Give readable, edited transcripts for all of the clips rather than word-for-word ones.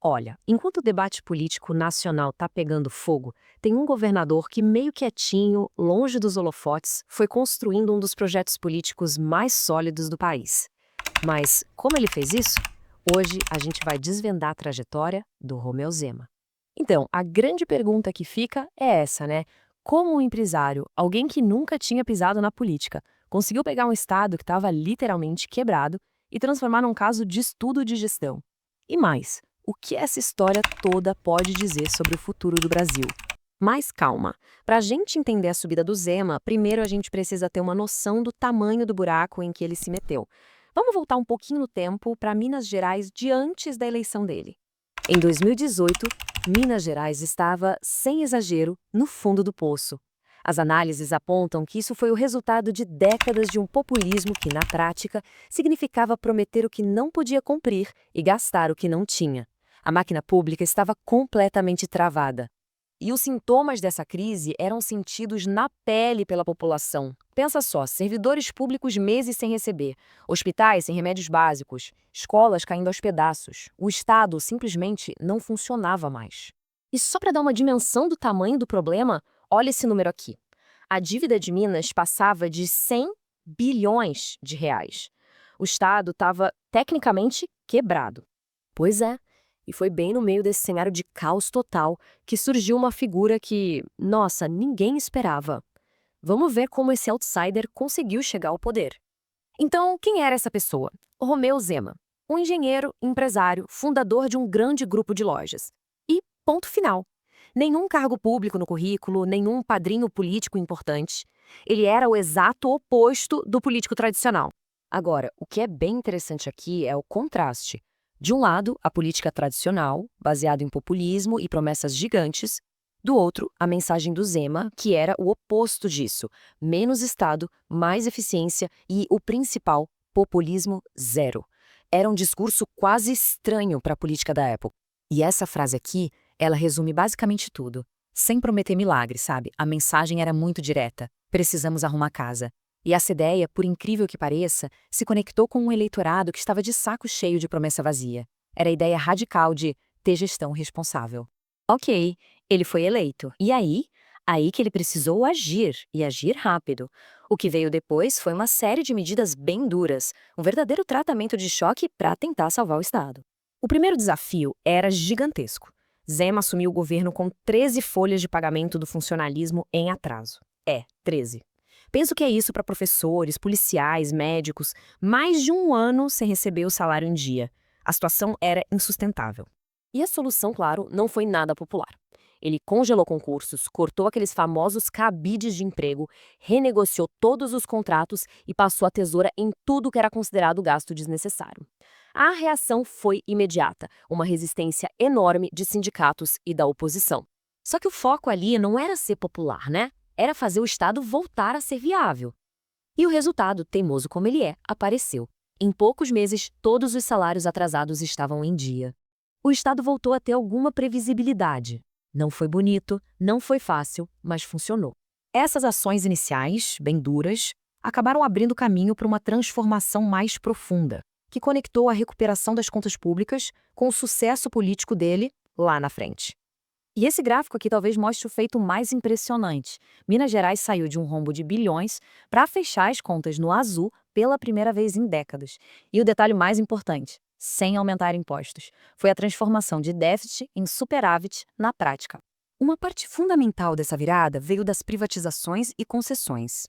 Olha, enquanto o debate político nacional tá pegando fogo, tem um governador que, meio quietinho, longe dos holofotes, foi construindo um dos projetos políticos mais sólidos do país. Mas como ele fez isso? Hoje a gente vai desvendar a trajetória do Romeu Zema. Então, a grande pergunta que fica é essa, né? Como um empresário, alguém que nunca tinha pisado na política, conseguiu pegar um estado que estava literalmente quebrado e transformar num caso de estudo de gestão? E mais, o que essa história toda pode dizer sobre o futuro do Brasil? Mas calma, para a gente entender a subida do Zema, primeiro a gente precisa ter uma noção do tamanho do buraco em que ele se meteu. Vamos voltar um pouquinho no tempo para Minas Gerais de antes da eleição dele. Em 2018, Minas Gerais estava, sem exagero, no fundo do poço. As análises apontam que isso foi o resultado de décadas de um populismo que, na prática, significava prometer o que não podia cumprir e gastar o que não tinha. A máquina pública estava completamente travada. E os sintomas dessa crise eram sentidos na pele pela população. Pensa só, servidores públicos meses sem receber, hospitais sem remédios básicos, escolas caindo aos pedaços. O Estado simplesmente não funcionava mais. E só para dar uma dimensão do tamanho do problema, olha esse número aqui. A dívida de Minas passava de 100 bilhões de reais. O Estado estava tecnicamente quebrado. Pois é. E foi bem no meio desse cenário de caos total que surgiu uma figura que, nossa, ninguém esperava. Vamos ver como esse outsider conseguiu chegar ao poder. Então, quem era essa pessoa? O Romeu Zema, um engenheiro, empresário, fundador de um grande grupo de lojas. E ponto final. Nenhum cargo público no currículo, nenhum padrinho político importante. Ele era o exato oposto do político tradicional. Agora, o que é bem interessante aqui é o contraste. De um lado, a política tradicional, baseada em populismo e promessas gigantes. Do outro, a mensagem do Zema, que era o oposto disso: menos Estado, mais eficiência e, o principal, populismo zero. Era um discurso quase estranho para a política da época. E essa frase aqui, ela resume basicamente tudo. Sem prometer milagre, sabe? A mensagem era muito direta. Precisamos arrumar casa. E essa ideia, por incrível que pareça, se conectou com um eleitorado que estava de saco cheio de promessa vazia. Era a ideia radical de ter gestão responsável. Ok, ele foi eleito. E aí? Aí que ele precisou agir, e agir rápido. O que veio depois foi uma série de medidas bem duras, um verdadeiro tratamento de choque para tentar salvar o Estado. O primeiro desafio era gigantesco. Zema assumiu o governo com 13 folhas de pagamento do funcionalismo em atraso. 13. Penso que é isso para professores, policiais, médicos, mais de um ano sem receber o salário em dia. A situação era insustentável. E a solução, claro, não foi nada popular. Ele congelou concursos, cortou aqueles famosos cabides de emprego, renegociou todos os contratos e passou a tesoura em tudo que era considerado gasto desnecessário. A reação foi imediata, uma resistência enorme de sindicatos e da oposição. Só que o foco ali não era ser popular, né? Era fazer o Estado voltar a ser viável. E o resultado, teimoso como ele é, apareceu. Em poucos meses, todos os salários atrasados estavam em dia. O Estado voltou a ter alguma previsibilidade. Não foi bonito, não foi fácil, mas funcionou. Essas ações iniciais, bem duras, acabaram abrindo caminho para uma transformação mais profunda, que conectou a recuperação das contas públicas com o sucesso político dele lá na frente. E esse gráfico aqui talvez mostre o feito mais impressionante. Minas Gerais saiu de um rombo de bilhões para fechar as contas no azul pela primeira vez em décadas. E o detalhe mais importante, sem aumentar impostos, foi a transformação de déficit em superávit na prática. Uma parte fundamental dessa virada veio das privatizações e concessões.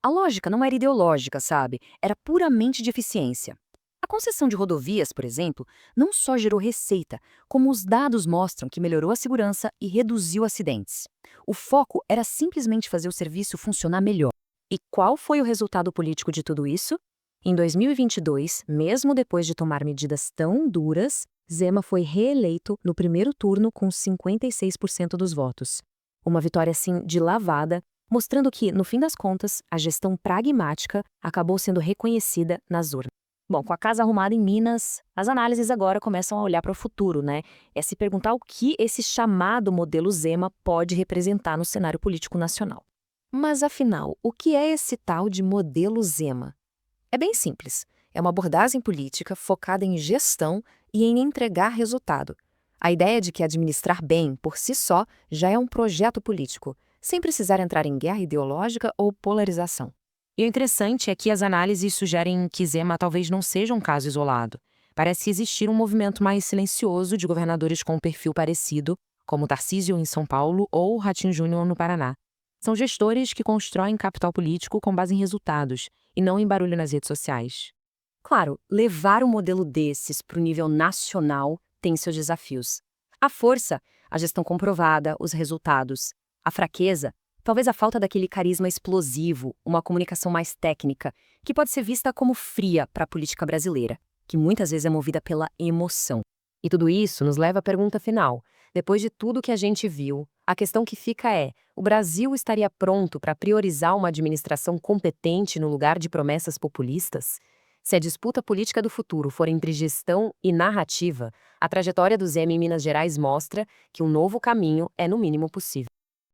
A lógica não era ideológica, sabe? Era puramente de eficiência. A concessão de rodovias, por exemplo, não só gerou receita, como os dados mostram que melhorou a segurança e reduziu acidentes. O foco era simplesmente fazer o serviço funcionar melhor. E qual foi o resultado político de tudo isso? Em 2022, mesmo depois de tomar medidas tão duras, Zema foi reeleito no primeiro turno com 56% dos votos. Uma vitória, assim, de lavada, mostrando que, no fim das contas, a gestão pragmática acabou sendo reconhecida nas urnas. Bom, com a casa arrumada em Minas, as análises agora começam a olhar para o futuro, né? É se perguntar o que esse chamado modelo Zema pode representar no cenário político nacional. Mas, afinal, o que é esse tal de modelo Zema? É bem simples. É uma abordagem política focada em gestão e em entregar resultado. A ideia de que administrar bem, por si só, já é um projeto político, sem precisar entrar em guerra ideológica ou polarização. E o interessante é que as análises sugerem que Zema talvez não seja um caso isolado. Parece existir um movimento mais silencioso de governadores com um perfil parecido, como Tarcísio em São Paulo ou Ratinho Júnior no Paraná. São gestores que constroem capital político com base em resultados, e não em barulho nas redes sociais. Claro, levar um modelo desses para o nível nacional tem seus desafios. A força, a gestão comprovada, os resultados. A fraqueza, talvez a falta daquele carisma explosivo, uma comunicação mais técnica, que pode ser vista como fria para a política brasileira, que muitas vezes é movida pela emoção. E tudo isso nos leva à pergunta final. Depois de tudo que a gente viu, a questão que fica é: o Brasil estaria pronto para priorizar uma administração competente no lugar de promessas populistas? Se a disputa política do futuro for entre gestão e narrativa, a trajetória do Zema em Minas Gerais mostra que um novo caminho é no mínimo possível.